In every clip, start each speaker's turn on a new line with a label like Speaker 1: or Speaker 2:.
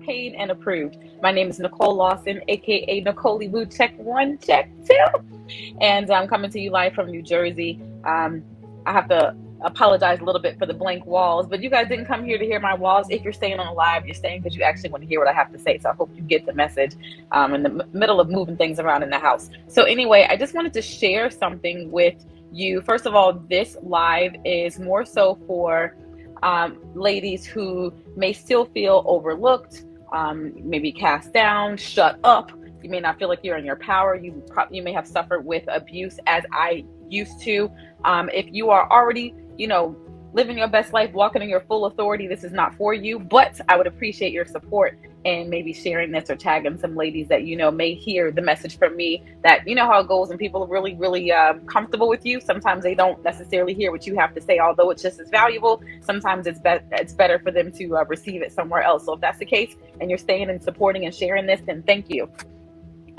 Speaker 1: paid and approved. My name is Nicole Lawson, aka Nicole Boo. Check one, check two. And I'm coming to you live from New Jersey. I have to apologize a little bit for the blank walls, but you guys didn't come here to hear my walls. If you're staying on the live, you're staying because you actually want to hear what I have to say. So I hope you get the message in the middle of moving things around in the house. So anyway, I just wanted to share something with you. First of all, this live is more so for ladies who may still feel overlooked, maybe cast down, shut up. You may not feel like you're in your power. You may have suffered with abuse, as I used to. If you are already, living your best life, walking in your full authority, this is not for you. But I would appreciate your support and maybe sharing this or tagging some ladies that may hear the message from me. That you know how it goes when people are really, really comfortable with you. Sometimes they don't necessarily hear what you have to say, although it's just as valuable. Sometimes it's better for them to receive it somewhere else. So if that's the case, and you're staying and supporting and sharing this, then thank you.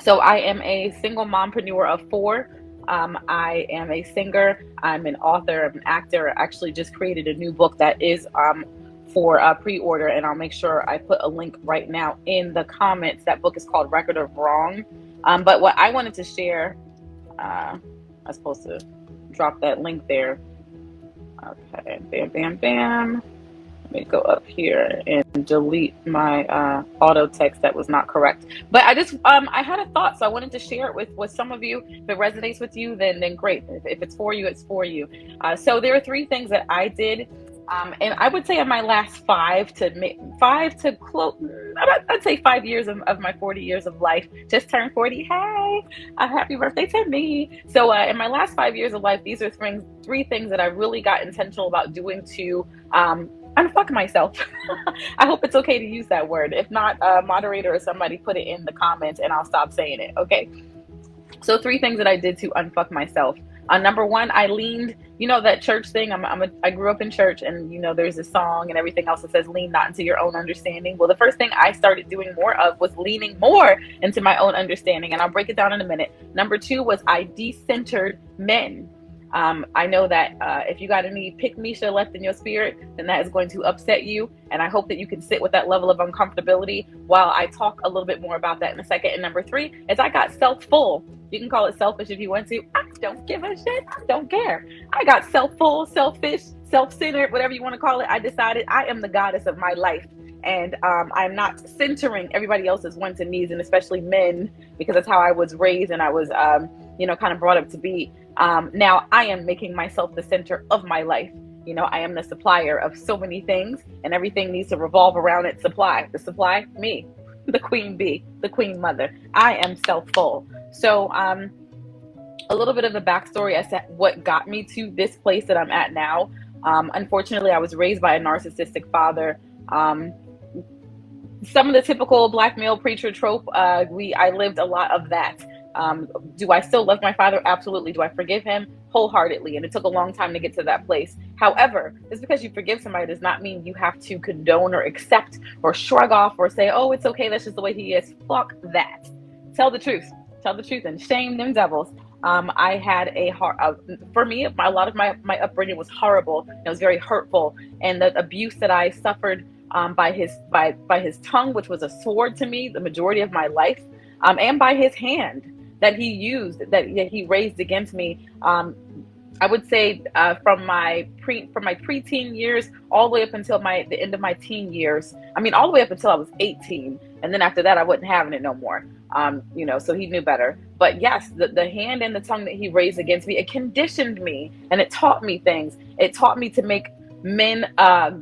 Speaker 1: So I am a single mompreneur of 4. I am a singer. I'm an author. I'm an actor. I actually just created a new book that is for pre-order, and I'll make sure I put a link right now in the comments. That book is called Record of Wrong. But what I wanted to share, I'm supposed to drop that link there. Okay, bam, bam, bam. Let me go up here and delete my auto text that was not correct. But I had a thought, so I wanted to share it with some of you. If it resonates with you, then great. If it's for you, it's for you. So there are 3 things that I did, and I would say in my last 5 to close, I'd say 5 years of my 40 years of life. Just turned 40. Hey, happy birthday to me. So in my last 5 years of life, these are 3 things that I really got intentional about doing to unfuck myself. I hope it's okay to use that word. If not, a moderator or somebody put it in the comments and I'll stop saying it. Okay. So 3 things that I did to unfuck myself. Number 1, I leaned, that church thing. I grew up in church, and there's a song and everything else that says lean not into your own understanding. Well, the first thing I started doing more of was leaning more into my own understanding, and I'll break it down in a minute. Number 2 was I decentered men. I know that if you got any pick-me-sha left in your spirit, then that is going to upset you. And I hope that you can sit with that level of uncomfortability while I talk a little bit more about that in a second. And number 3 is I got self-full. You can call it selfish if you want to. I don't give a shit. I don't care. I got self-full, selfish, self-centered, whatever you want to call it. I decided I am the goddess of my life. And I'm not centering everybody else's wants and needs, and especially men, because that's how I was raised and I was, kind of brought up to be. Now I am making myself the center of my life. I am the supplier of so many things, and everything needs to revolve around its supply. The supply, me, the queen bee, the queen mother. I am self-full. So a little bit of the backstory as to what got me to this place that I'm at now. Unfortunately, I was raised by a narcissistic father. Some of the typical black male preacher trope, I lived a lot of that. Do I still love my father? Absolutely. Do I forgive him? Wholeheartedly. And it took a long time to get to that place. However, just because you forgive somebody does not mean you have to condone or accept or shrug off or say, oh, it's okay, that's just the way he is. Fuck that. Tell the truth. Tell the truth and shame them devils. I had for me, a lot of my upbringing was horrible. It was very hurtful. And the abuse that I suffered by his tongue, which was a sword to me the majority of my life, and by his hand that he used, that he raised against me. I would say from my preteen years all the way up until the end of my teen years. I mean, all the way up until I was 18, and then after that, I wasn't having it no more. So he knew better. But yes, the hand and the tongue that he raised against me, it conditioned me, and it taught me things. It taught me to make men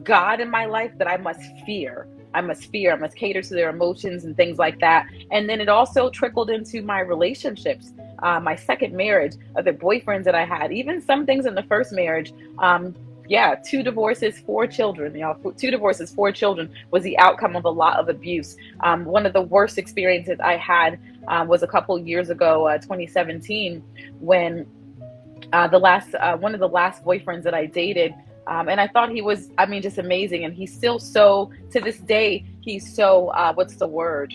Speaker 1: God in my life that I must fear. I must cater to their emotions and things like that. And then it also trickled into my relationships, my second marriage, the boyfriends that I had, even some things in the first marriage. 2 divorces, 4 children. 2 divorces, 4 children was the outcome of a lot of abuse. One of the worst experiences I had was a couple years ago, 2017, when one of the last boyfriends that I dated. And I thought he was, just amazing. And he's still to this day, he's so, what's the word?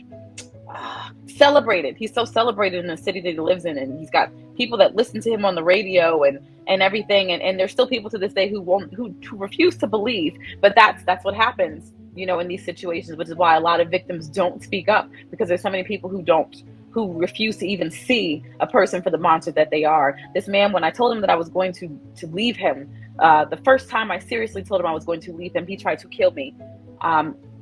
Speaker 1: Celebrated. He's so celebrated in the city that he lives in. And he's got people that listen to him on the radio and everything. And there's still people to this day who refuse to believe. But that's what happens. in these situations, which is why a lot of victims don't speak up, because there's so many people who refuse to even see a person for the monster that they are. This man, when I told him that I was going to leave him, the first time I seriously told him I was going to leave him, he tried to kill me.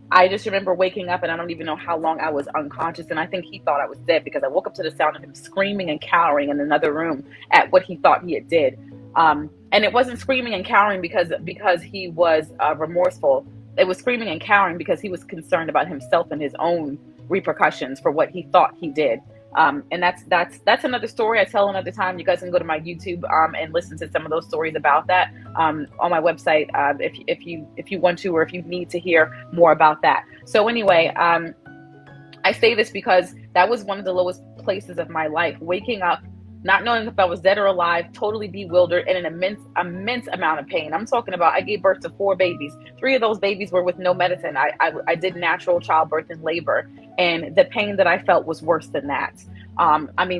Speaker 1: I just remember waking up, and I don't even know how long I was unconscious, and I think he thought I was dead, because I woke up to the sound of him screaming and cowering in another room at what he thought he had did. And it wasn't screaming and cowering because he was remorseful. It was screaming and cowering because he was concerned about himself and his own repercussions for what he thought he did. And that's another story I tell another time. You guys can go to my YouTube and listen to some of those stories about that on my website if you want to, or if you need to hear more about that. So anyway, I say this because that was one of the lowest places of my life, waking up not knowing if I was dead or alive, totally bewildered, and an immense amount of pain. I'm talking about, I gave birth to 4 babies. 3 of those babies were with no medicine. I did natural childbirth and labor, and the pain that I felt was worse than that.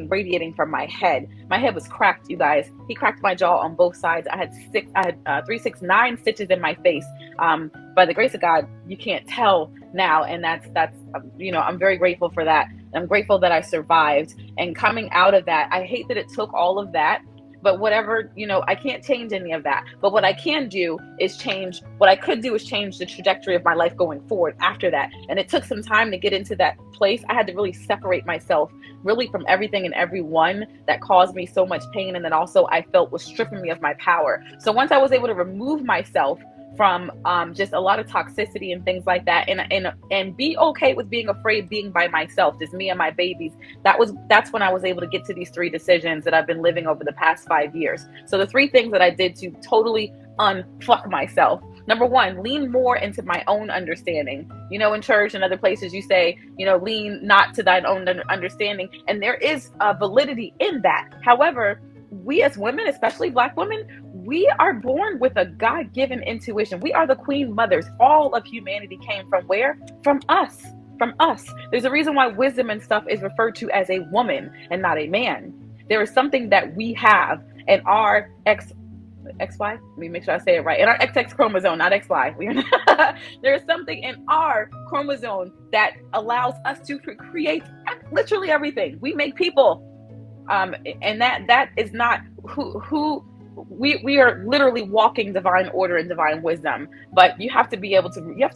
Speaker 1: Radiating from my head. My head was cracked, you guys. He cracked my jaw on both sides. I had 9 stitches in my face. By the grace of God, you can't tell now, and that's I'm very grateful for that. I'm grateful that I survived. And coming out of that, I hate that it took all of that, but whatever, I can't change any of that. But what I can do is change the trajectory of my life going forward after that. And it took some time to get into that place. I had to really separate myself really from everything and everyone that caused me so much pain, and then also I felt was stripping me of my power. So once I was able to remove myself from just a lot of toxicity and things like that, and be okay with being afraid, being by myself, just me and my babies, that's when I was able to get to these 3 decisions that I've been living over the past 5 years. So the 3 things that I did to totally unfuck myself. Number 1, lean more into my own understanding. In church and other places you say, lean not to thine own understanding, and there is validity in that. However, we as women, especially Black women, we are born with a God-given intuition. We are the queen mothers. All of humanity came from where? From us. From us. There's a reason why wisdom and stuff is referred to as a woman and not a man. There is something that we have in our XY. Let me make sure I say it right. In our XX chromosome, not XY. There is something in our chromosome that allows us to create literally everything. We make people. And that is not who we are literally walking divine order and divine wisdom, but you have to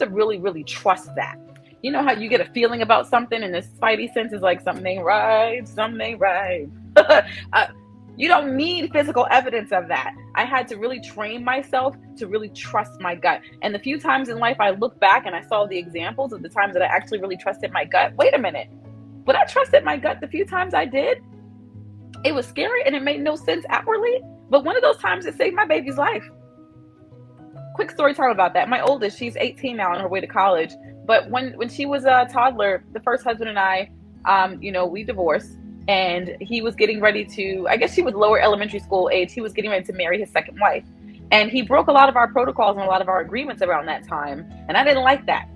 Speaker 1: really, really trust that. You know how you get a feeling about something and the spidey sense is like, something ain't right. You don't need physical evidence of that. I had to really train myself to really trust my gut. And the few times in life I look back and I saw the examples of the times that I actually really trusted my gut. Wait a minute. But I trusted my gut the few times I did. It was scary and it made no sense outwardly, but one of those times it saved my baby's life. Quick story time about that. My oldest, she's 18 now on her way to college, but when she was a toddler, the first husband and I, we divorced, and he was getting ready to, I guess she was lower elementary school age, he was getting ready to marry his second wife, and he broke a lot of our protocols and a lot of our agreements around that time, and I didn't like that.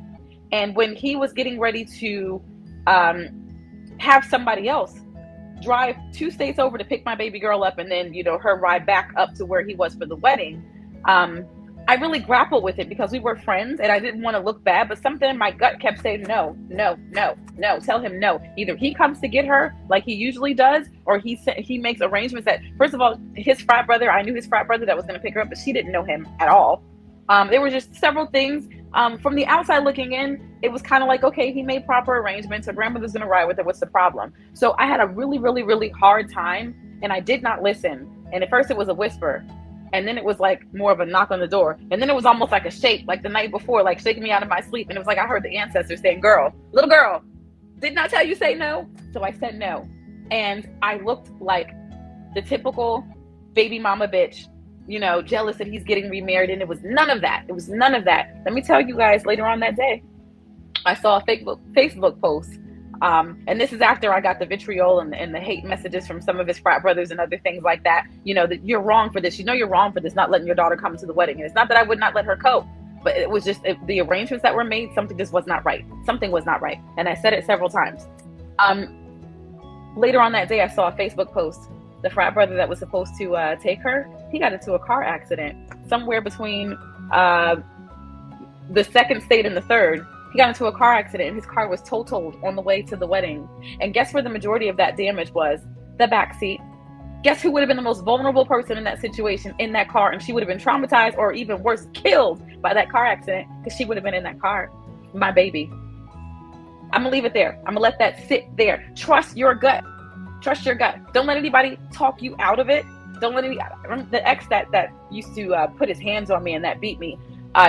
Speaker 1: And when he was getting ready to have somebody else drive 2 states over to pick my baby girl up, and then her ride back up to where he was for the wedding, I really grappled with it because we were friends and I didn't want to look bad, but something in my gut kept saying no, tell him no. Either he comes to get her like he usually does, or he makes arrangements that, first of all, his frat brother, I knew his frat brother that was going to pick her up, but she didn't know him at all. There were just several things. From the outside looking in, it was kind of like, okay, he made proper arrangements. Her grandmother's going to ride with her. What's the problem? So I had a really, really, really hard time, and I did not listen. And at first it was a whisper, and then it was like more of a knock on the door. And then it was almost like a shake, like the night before, like shaking me out of my sleep. And it was like I heard the ancestors saying, little girl, didn't I tell you say no? So I said no. And I looked like the typical baby mama bitch, jealous that he's getting remarried. And it was none of that. Let me tell you guys, later on that day, I saw a Facebook post. And this is after I got the vitriol and the hate messages from some of his frat brothers and other things like that. That you're wrong for this. You're wrong for this, not letting your daughter come to the wedding. And it's not that I would not let her go, but it was just the arrangements that were made. Something just was not right. Something was not right. And I said it several times. Later on that day, I saw a Facebook post. The frat brother that was supposed to take her, he got into a car accident somewhere between the second stayed in the third. He got into a car accident and his car was totaled on the way to the wedding. And guess where the majority of that damage was? The back seat. Guess who would have been the most vulnerable person in that situation in that car? And she would have been traumatized, or even worse, killed by that car accident, because she would have been in that car. My baby. I'm gonna leave it there. I'm gonna let that sit there. Trust your gut. Trust your gut. Don't let anybody talk you out of it. Don't let any, the ex that used to put his hands on me and that beat me,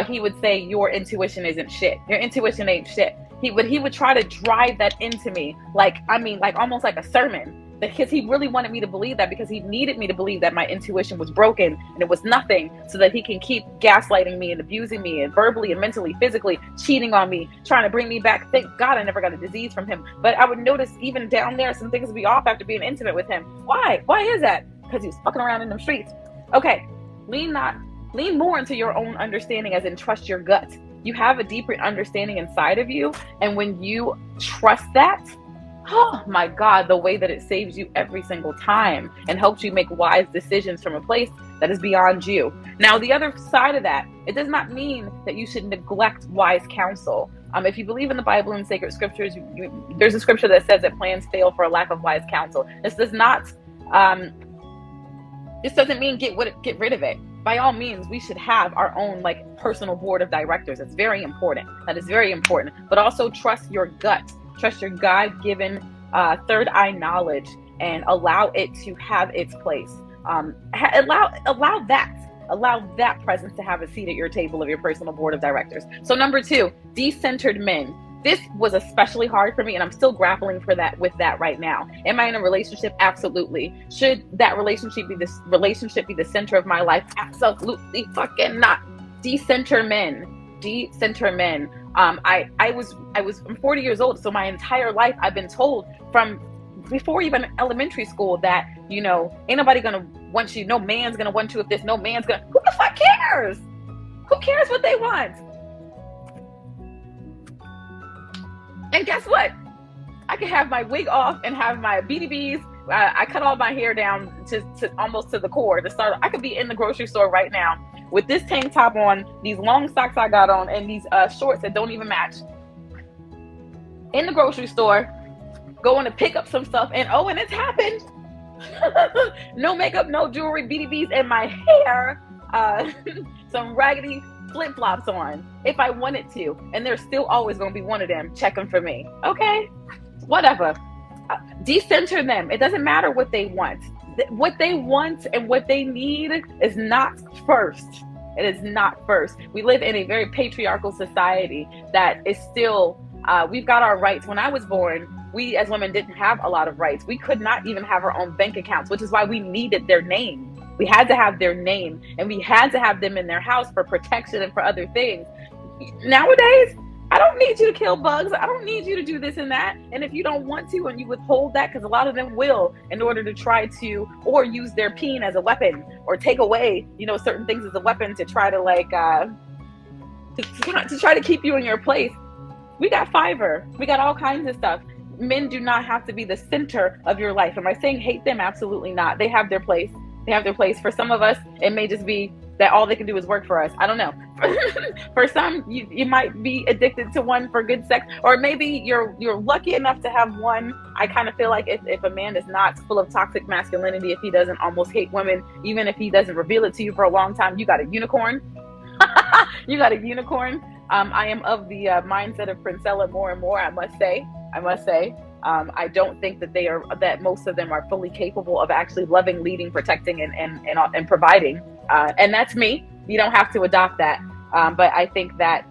Speaker 1: he would say, your intuition isn't shit. Your intuition ain't shit. He would try to drive that into me, like almost like a sermon, because he really wanted me to believe that, because he needed me to believe that my intuition was broken and it was nothing, so that he can keep gaslighting me and abusing me and verbally and mentally, physically cheating on me, trying to bring me back. Thank God I never got a disease from him. But I would notice even down there, some things would be off after being intimate with him. Why is that? Because he was fucking around in them streets. Okay, lean more into your own understanding, as in trust your gut. You have a deeper understanding inside of you, and when you trust that, oh my God, the way that it saves you every single time and helps you make wise decisions from a place that is beyond you. Now, the other side of that, it does not mean that you should neglect wise counsel. If you believe in the Bible and sacred scriptures, there's a scripture that says that plans fail for a lack of wise counsel. This doesn't mean get rid of it. By all means, we should have our own personal board of directors. It's very important. That is very important. But also trust your gut. Trust your God-given third eye knowledge, and allow it to have its place. Allow that presence to have a seat at your table of your personal board of directors. So number 2, decentered men. This was especially hard for me, and I'm still grappling with that right now. Am I in a relationship? Absolutely. Should that relationship be the center of my life? Absolutely fucking not. Decenter men. I'm 40 years old, so my entire life I've been told, from before even elementary school, that ain't nobody gonna want you, no man's gonna want you if there's no man's gonna. Who the fuck cares? Who cares what they want? And guess what? I can have my wig off and have my BDBs. I cut all my hair down to almost to the core to start. I could be in the grocery store right now with this tank top on, these long socks I got on, and these shorts that don't even match. In the grocery store, going to pick up some stuff, and it's happened. No makeup, no jewelry, BDBs in my hair, some raggedy flip-flops on, if I wanted to, and there's still always going to be one of them checking for me. Okay, whatever. Decenter them. It doesn't matter what they want. What they want and what they need is not first. It is not first. We live in a very patriarchal society that is still, we've got our rights. When I was born, we as women didn't have a lot of rights. We could not even have our own bank accounts, which is why we needed their name. We had to have their name, and we had to have them in their house for protection and for other things. Nowadays, I don't need you to kill bugs. I don't need you to do this and that. And if you don't want to, and you withhold that, because a lot of them will, in order to try to, or use their peen as a weapon, or take away, certain things as a weapon to try to to try to keep you in your place. We got Fiverr. We got all kinds of stuff. Men do not have to be the center of your life. Am I saying hate them? Absolutely not. They have their place. They have their place. For some of us, it may just be that all they can do is work for us. I don't know. For some, you might be addicted to one for good sex, or maybe you're lucky enough to have one. I kind of feel like if a man is not full of toxic masculinity, if he doesn't almost hate women, even if he doesn't reveal it to you for a long time, you got a unicorn. You got a unicorn. I am of the mindset of Princella more and more, I must say. I don't think that most of them are fully capable of actually loving, leading, protecting, and providing. And that's me. You don't have to adopt that. But I think that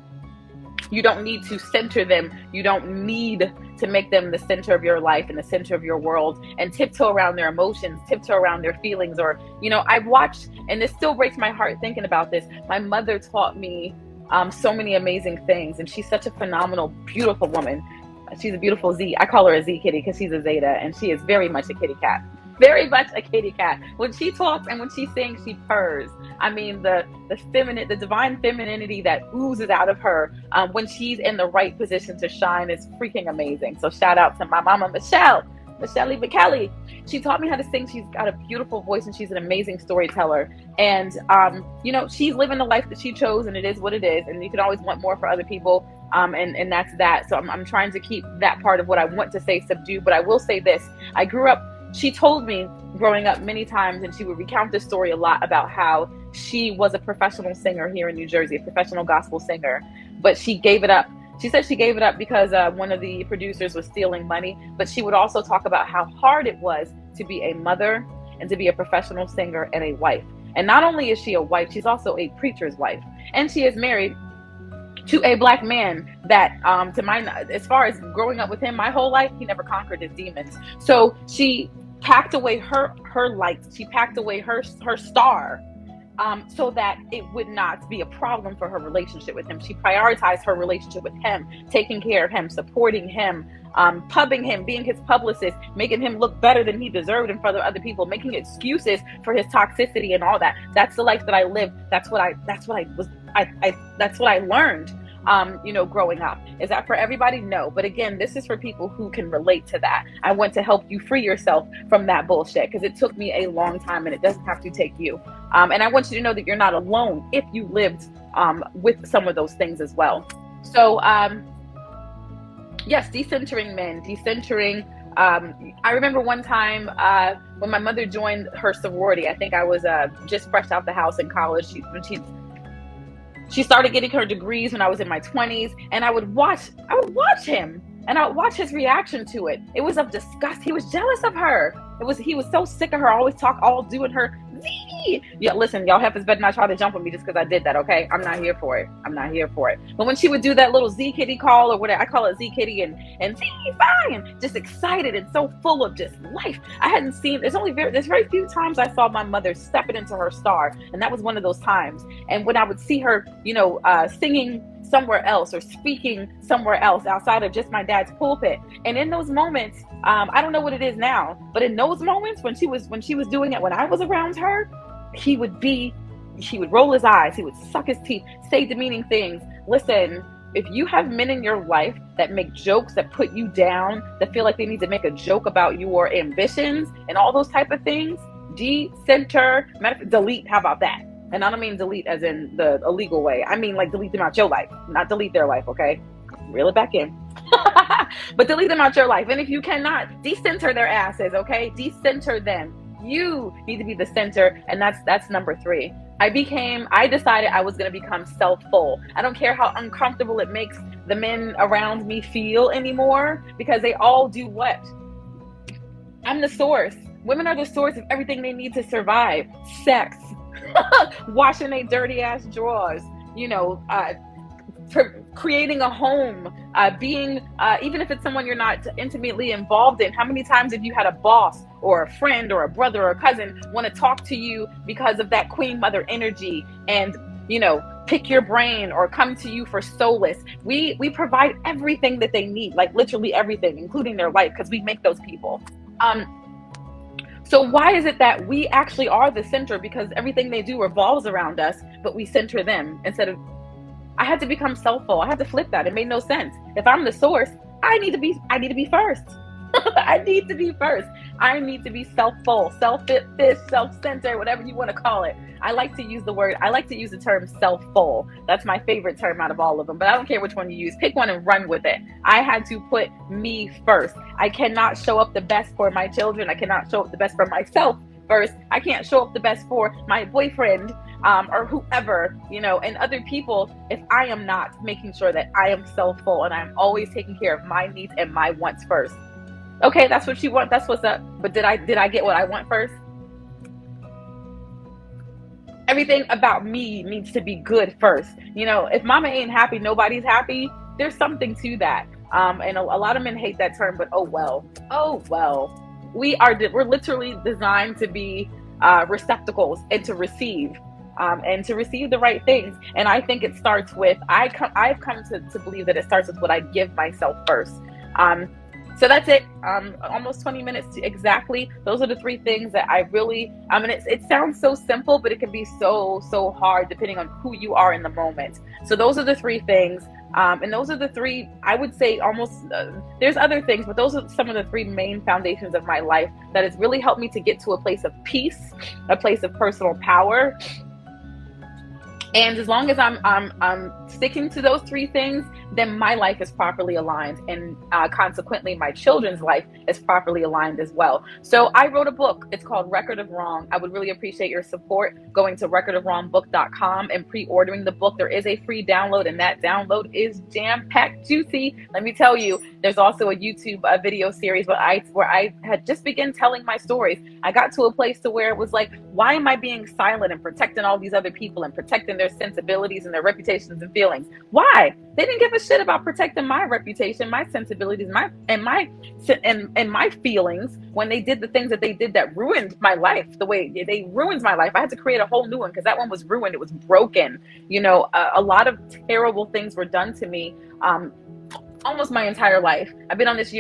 Speaker 1: you don't need to center them. You don't need to make them the center of your life and the center of your world, and tiptoe around their emotions, tiptoe around their feelings. Or, I've watched, and this still breaks my heart thinking about this. My mother taught me so many amazing things, and she's such a phenomenal, beautiful woman. She's a beautiful Z. I call her a Z kitty because she's a Zeta, and she is very much a kitty cat. Very much a kitty cat. When she talks and when she sings, she purrs. I mean, the divine femininity that oozes out of her when she's in the right position to shine is freaking amazing. So shout out to my mama, Michelle. Michelle McKelly. She taught me how to sing. She's got a beautiful voice and she's an amazing storyteller. And, you know, she's living the life that she chose, and it is what it is. And you can always want more for other people. And that's that. So I'm trying to keep that part of what I want to say subdued. But I will say this. I grew up, she told me growing up many times, and she would recount this story a lot about how she was a professional singer here in New Jersey, a professional gospel singer, but she gave it up. She said she gave it up because one of the producers was stealing money, but she would also talk about how hard it was to be a mother and to be a professional singer and a wife. And not only is she a wife, she's also a preacher's wife. And she is married to a black man that, to my, as far as growing up with him, my whole life, he never conquered his demons. So she packed away her lights. She packed away her star, so that it would not be a problem for her relationship with him. She prioritized her relationship with him, taking care of him, supporting him, pubbing him, being his publicist, making him look better than he deserved in front of other people, making excuses for his toxicity and all that. That's the life that I lived. That's what I learned. You know, growing up. Is that for everybody? No. But again, this is for people who can relate to that. I want to help you free yourself from that bullshit, because it took me a long time, and it doesn't have to take you. And I want you to know that you're not alone if you lived with some of those things as well. So yes, decentering men, decentering. I remember one time when my mother joined her sorority. I think I was just fresh out the house in college. She started getting her degrees when I was in my 20s, and I would watch him, and I would watch his reaction to it. It was of disgust. He was jealous of her. He was so sick of her, always doing her Z. Yeah, listen, y'all heifers better not try to jump on me just because I did that, okay? I'm not here for it. I'm not here for it. But when she would do that little Z Kitty call, or whatever, I call it Z Kitty, and Z fine, just excited and so full of just life. I hadn't seen, there's very few times I saw my mother stepping into her star, and that was one of those times. And when I would see her, you know, singing somewhere else or speaking somewhere else outside of just my dad's pulpit, and in those moments, I don't know what it is now, but in those moments when she was doing it, when I was around her, he would roll his eyes, he would suck his teeth, say demeaning things. Listen, if you have men in your life that make jokes, that put you down, that feel like they need to make a joke about your ambitions and all those type of things, decenter, delete. How about that? And I don't mean delete as in the illegal way. I mean like delete them out your life, not delete their life, okay? Reel it back in. But delete them out your life. And if you cannot, decenter their asses, okay? Decenter them. You need to be the center, and that's number 3. I decided I was going to become self-full. I don't care how uncomfortable it makes the men around me feel anymore, because they all do what? I'm the source. Women are the source of everything they need to survive. Sex, washing their dirty ass drawers, you know, creating a home, being, even if it's someone you're not intimately involved in. How many times have you had a boss or a friend or a brother or a cousin want to talk to you because of that queen mother energy, and, you know, pick your brain or come to you for solace? We provide everything that they need, like literally everything, including their life, because we make those people. So why is it that we actually are the center? Because everything they do revolves around us, but we center them instead of. I had to become self-full. I had to flip that. It made no sense. If I'm the source, I need to be first. I need to be first. I need to be self-full, self-fish, self-centered, whatever you want to call it. I like to use the term self-full. That's my favorite term out of all of them, but I don't care which one you use. Pick one and run with it. I had to put me first. I cannot show up the best for my children. I cannot show up the best for myself first. I can't show up the best for my boyfriend, or whoever, you know, and other people, if I am not making sure that I am self-full and I'm always taking care of my needs and my wants first. Okay, that's what you want. That's what's up. But did I get what I want first? Everything about me needs to be good first. You know, if mama ain't happy, nobody's happy. There's something to that. And a lot of men hate that term, but oh well. We're literally designed to be receptacles and to receive. And to receive the right things. And I think it starts with, I've come to believe that it starts with what I give myself first. So that's it. Almost 20 minutes exactly. Those are the three things that I really, I mean, it sounds so simple, but it can be so hard depending on who you are in the moment. So those are the three things. And those are the three, I would say almost, there's other things, but those are some of the three main foundations of my life that has really helped me to get to a place of peace, a place of personal power. And as long as I'm sticking to those three things, then my life is properly aligned, and consequently, my children's life is properly aligned as well. So I wrote a book. It's called Record of Wrong. I would really appreciate your support going to recordofwrongbook.com and pre-ordering the book. There is a free download, and that download is jam-packed juicy. Let me tell you, there's also a YouTube video series where I had just begun telling my stories. I got to a place to where it was like, why am I being silent and protecting all these other people and protecting their sensibilities and their reputations and feelings? Why? They didn't give a shit about protecting my reputation, my sensibilities, my feelings when they did the things that they did that ruined my life. The way they ruined my life, I had to create a whole new one because that one was ruined. It was broken. You know, a lot of terrible things were done to me. Almost my entire life. I've been on this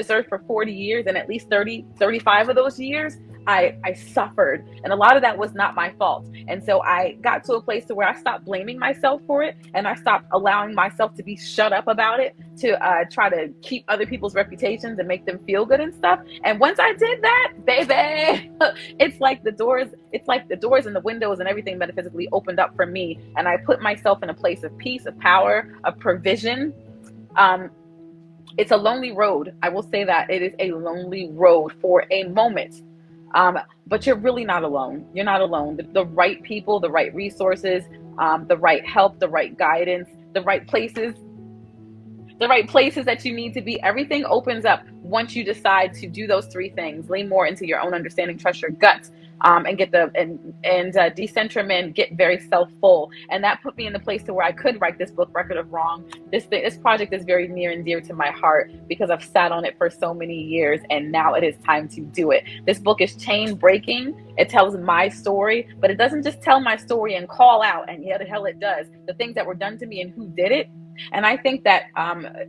Speaker 1: earth for 40 years, and at least 35 of those years I suffered, and a lot of that was not my fault. And so I got to a place to where I stopped blaming myself for it, and I stopped allowing myself to be shut up about it, to try to keep other people's reputations and make them feel good and stuff. And once I did that, baby, it's like the doors and the windows and everything metaphysically opened up for me, and I put myself in a place of peace, of power, of provision. It's a lonely road. I will say that it is a lonely road for a moment. But you're really not alone. You're not alone. The right people, the right resources, the right help, the right guidance, the right places that you need to be. Everything opens up once you decide to do those three things. Lean more into your own understanding, trust your gut, and get decentrum, get very self-full. And that put me in the place to where I could write this book, Record of Wrong. This project is very near and dear to my heart because I've sat on it for so many years, and now it is time to do it. This book is chain breaking. It tells my story, but it doesn't just tell my story and call out, and yeah, the hell it does, the things that were done to me and who did it. And I think that,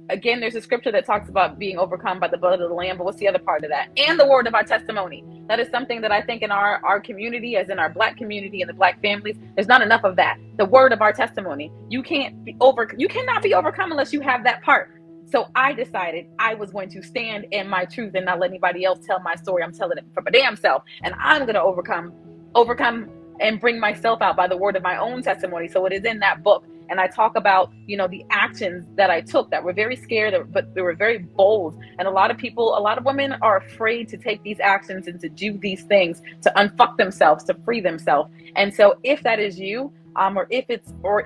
Speaker 1: again, there's a scripture that talks about being overcome by the blood of the Lamb, but what's the other part of that? And the word of our testimony. That is something that I think in our community, as in our Black community and the Black families, there's not enough of that. The word of our testimony. You cannot be overcome unless you have that part. So I decided I was going to stand in my truth and not let anybody else tell my story. I'm telling it for my damn self. And I'm going to overcome and bring myself out by the word of my own testimony. So it is in that book. And I talk about, the actions that I took that were very scared, but they were very bold. And a lot of women are afraid to take these actions and to do these things, to unfuck themselves, to free themselves. And so if that is you, or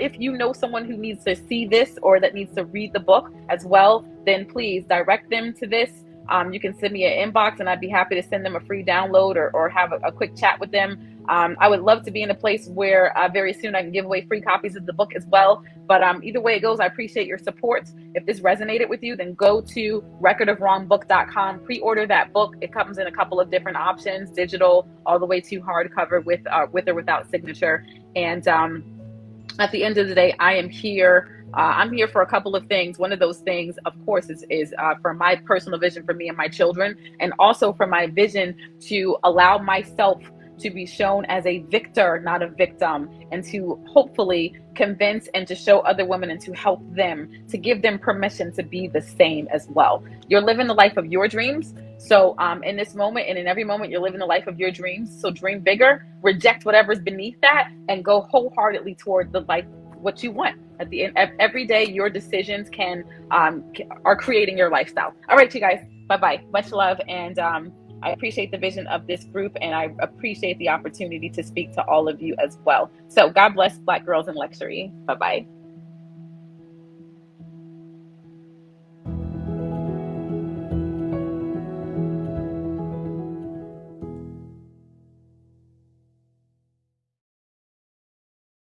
Speaker 1: if you know someone who needs to see this or that needs to read the book as well, then please direct them to this. You can send me an inbox and I'd be happy to send them a free download or have a quick chat with them. I would love to be in a place where very soon I can give away free copies of the book as well. But either way it goes, I appreciate your support. If this resonated with you, then go to recordofwrongbook.com, pre-order that book. It comes in a couple of different options, digital all the way to hardcover with or without signature. And at the end of the day, I am here. I'm here for a couple of things. One of those things, of course, is for my personal vision for me and my children, and also for my vision to allow myself to be shown as a victor, not a victim, and to hopefully convince and to show other women and to help them, to give them permission to be the same as well. You're living the life of your dreams. So in this moment and in every moment, you're living the life of your dreams. So dream bigger, reject whatever's beneath that, and go wholeheartedly toward the life, what you want. At the end, every day, your decisions are creating your lifestyle. All right, you guys, bye-bye. Much love. And I appreciate the vision of this group, and I appreciate the opportunity to speak to all of you as well. So God bless Black girls in luxury. Bye-bye.